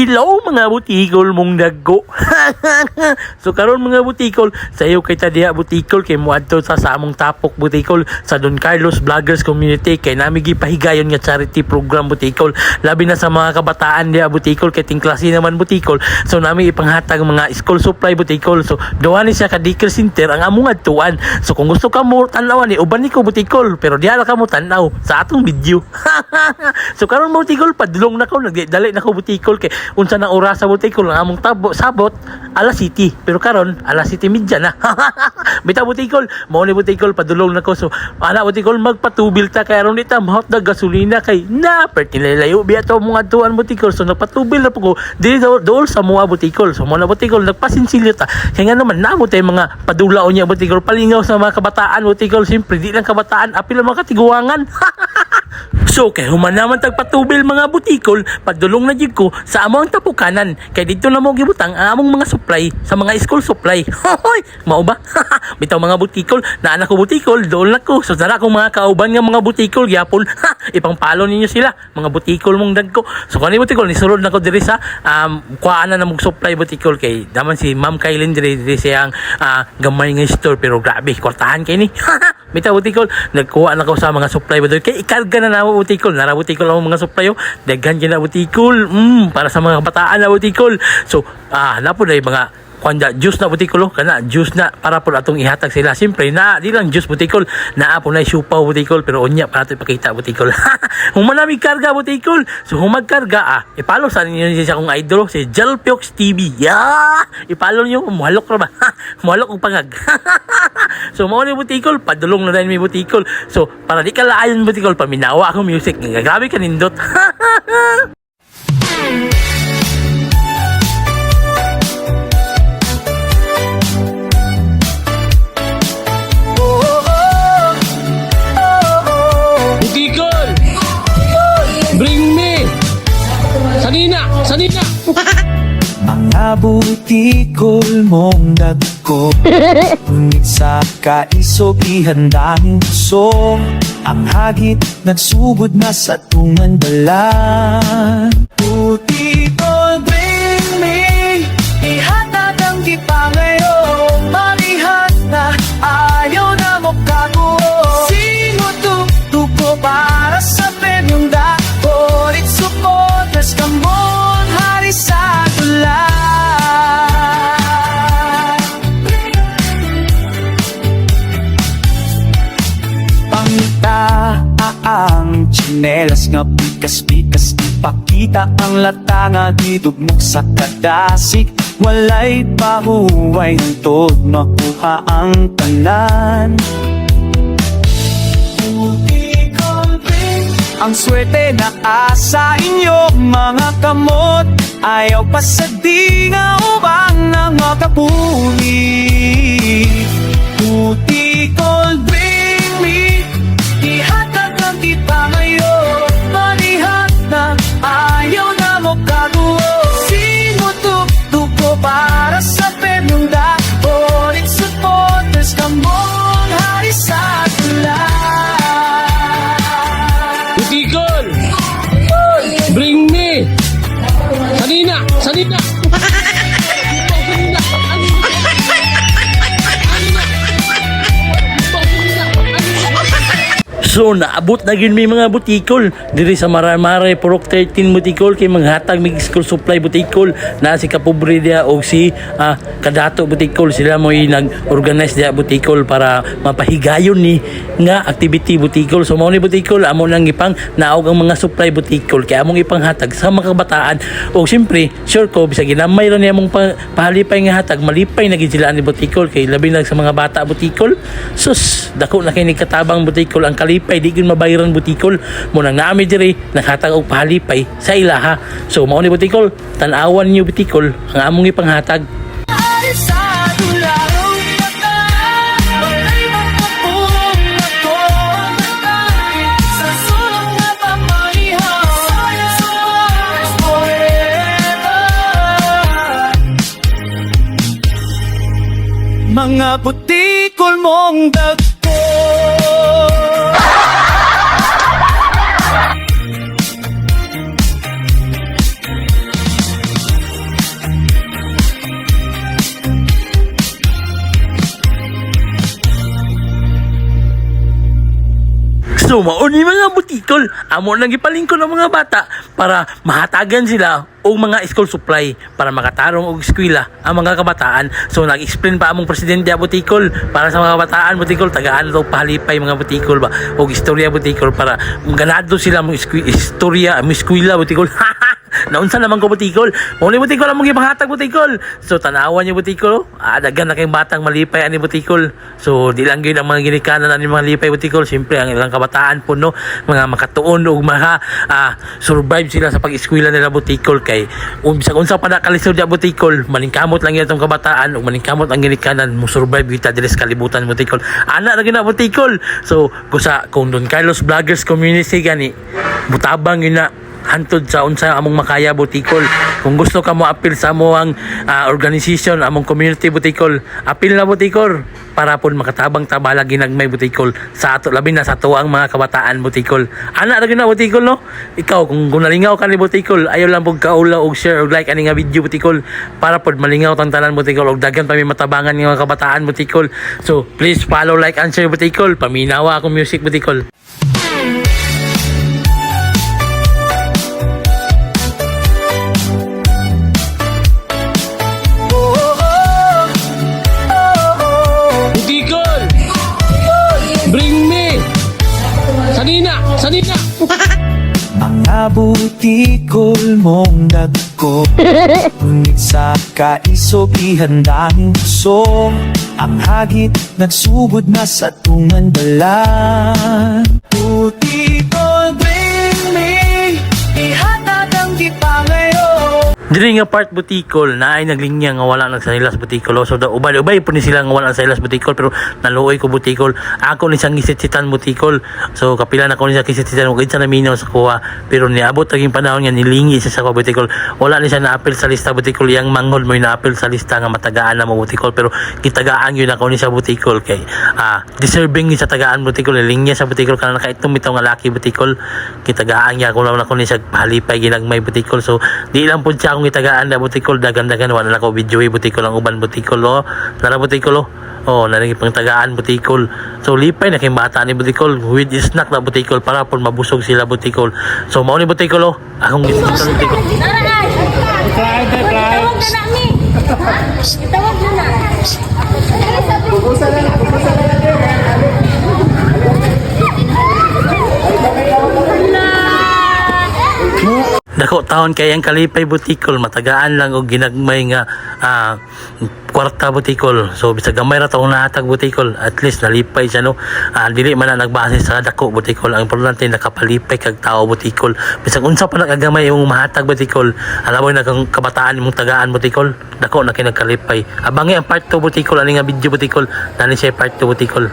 Hello mga butikol mong dagko. So karon mga butikol, sayo kay tadiha butikol kay muadto sa among tapok butikol sa Don Carlos Vloggers Community kay nami gipahigayon nga charity program butikol. Labi na sa mga kabataan diha butikol kay tingklase naman butikol. So nami ipanghatag mga school supply butikol. So duha ni siya ka daycare center ang among adtuan. So kung gusto ka mo tan-awan ni uban ni ko butikol, pero diha ra ka mo tan-aw sa atong video. So karon mo butikol padulong na ko nagdali na ko butikol kay unsa nang oras sa butikol ang among sabot alas city pero karon alas city midya na. Bitaw butikol mao ni butikol padulong na ko. So ana butikol magpatubil ta kay aron dita mahot na gasolina kay na pertilayo biya to mga tuan butikol. So nagpatubil na po ko dili dool sa mga butikol. So mo na butikol nagpasinsilyo ta kay nga naman namo tay mga padulaon niya butikol palingaw sa mga kabataan butikol. Simpre di lang kabataan apil ang mga katiguangan. So kay human naman tagpatubil mga butikol padulong na jud ko sa among tapukanan kay dito na mo gibutang ang among mga supply sa mga school supply. Hoy mao ba? Bitaw mga butikol na anak ko butikol dool na ko. So tara kong mga kauban nga mga butikol gyapon. Ipangpalo ninyo sila mga butikol mong dagko. So kani butikol ni sulod na ko diri sa kuana na mong supply butikol kay daman si Ma'am Kailin diri siyang gamay nga store pero grabe kwartahan kay ni. Bitaw butikol nagkuha na ko sa mga supply butikol kay ikarga na namo butikol nara butikol ang mga supply daghan gyud na butikol para sa mga kabataan na butikol. So napo dai mga kuanda juice na butikol kana juice na para po atong ihatag sila. Siyempre na di lang juice butikol naa po na siupaw butikol pero unya para to ipakita butikol. Humanami karga butikol. So humagkarga ipalo sa ninyo siya kong idol si Jalpiox TV. Ipalo niyo muhalok ra ba? Muhalok og pangag. So mao ni butikol padulong na din mi butikol. So para di ka laayon butikol paminawa ako music nga grabe ka nindot. Sanina! Mga butikol mong dagko ngunit sa kaisog ihandang puso ang hagit nagsugod na sa tungan dalan. Butikol bring me ihatag ang di pa ngayon marihat na ayaw na mo kaguo. Singo tuko para sa premium dako it's support as kambon hari sa tulan. Pangita ang tsinelas nga pikas-pikas ipakita ang lata nga didugmok sa kadasik walay pahuway ng tod makuha ang tanan. Ang swerte na asa inyo mga kamot ayaw pa sa di nga ubang na makapuni. Butikol bring me ihatag ang kita ngayon manihat na ayaw na mo kaguo. Sino tuko para sa premium dako it's supporters kambong hari sa tulan. Butikol! Bring me! Sanina! Sanina! So naabot na gyud may mga butikol diri sa Maramare Purok 13 butikol kay maghatag mig school supply butikol na si Kapobre dia og si Kadato butikol sila mo'y nag-organize dia butikol para mapahigayon ni nga activity butikol. So mao ni butikol amo nang ipang naog ang mga supply butikol kay among ipanghatag sa mga kabataan og siyempre sure ko bisag ginamay ra ni among pahalipay nga hatag malipay na gid sila ni butikol kay labi na sa mga bata butikol. Sus dako na kay ni katabang butikol ang kalipay di gyud mabayaran butikol mo nang naami diri naghatag og pahalipay sa ilaha. So mao ni butikol tan-awan niyo butikol ang among ipanghatag. Mga butikol mong dagko So mauni mga butikol, amo nang gipalingkod ng mga bata para mahatagan sila o mga school supply para makatarong og eskwela ang mga kabataan. So nag-explain pa among presidente butikol para sa mga kabataan butikol, tagaan daw pahalipay mga butikol ba og istorya butikol para ganado sila mong istorya, mong eskwela butikol. Naunsa naman ko butikol. Muli butikol among gipahatag butikol. So tanawan niyo butikol, daghan na kayong batang malipay ani butikol. So di lang gyud ang mga ginikanan ani mga lipay butikol, siyempre ang ilang kabataan po no, mga makatuon og survive sila sa pag-eskwela nila butikol kay bisag unsa pa na kalisod ya butikol, maningkamot lang itong kabataan ug maningkamot ang ginikanan mo survive kita dili sa kalibutan butikol. Ana ra gyud na butikol. So kusa kung Don Carlos Vloggers Community gani butabang yun na hantod sa unsa among makaya butikol. Kung gusto ka mo apil sa among organization, among community butikol, apil na butikol para pud makatabang tabala ginagmay butikol sa ato labi na sa tuang mga kabataan butikol. Ana ra gyud na butikol no. Ikaw kung nalingaw ka ni butikol, ayaw lang pud kaula og share og like ani nga video butikol para pud malingaw tang tanan butikol og daghan pa mi matabangan nga mga kabataan butikol. So please follow, like and share butikol. Paminawa akong music butikol. Butikol! Bring me! Sanina! Sanina! Mga butikol mong dagko, ngunit sa kaisog ihandang puso, ang hagit nagsugod na sa tungandalan. Butikol, bring me, ihatag ang kita ngayon. Dili nga part butikol na ay naglinya nga wala nang sanilas butikol. So da ubay po ni sila nga wala nang sanilas butikol pero naluoy ko butikol. Ako ni sang isitsitan butikol. So kapila na ko ni sa isitsitan ug isa na minaw sa kuha pero niabot aging panahon nga nilingi siya sa kuha butikol. Wala ni siya naapil sa lista butikol, yang manghod mo naapil sa lista nga matagaan na mo butikol pero kitagaan yun ako ni sa butikol kay deserving ni sa tagaan butikol, linya sa butikol kana nakaitom bitaw nga laki butikol. Kitagaan niya ako na ko ni sa halipay ginagmay butikol. So di lang pud siya akong itagaan na butikol, dagan-dagan wala na ko video butikol ang uban butikol nara butikol nalagi pang tagaan butikol. So lipay na kay bata ni butikol with snack na butikol para pud mabusog sila butikol. So mao ni butikol akong gisutan butikol. Tawag na namin. Tawag na na. Dako taon kay ang kalipay butikol, matagaan lang og ginagmay nga kwarta butikol. So bisag gamay ra taong nahatag butikol, at least nalipay siya no. Dili man na nagbase sa dako butikol, ang importante nakapalipay kag tao butikol. Bisag unsa pa nakagamay imong mahatag butikol, alam mo na kang kabataan imong tagaan butikol, dako na kay nagkalipay. Abangi ang part 2 butikol ani nga video butikol, nani siya part 2 butikol.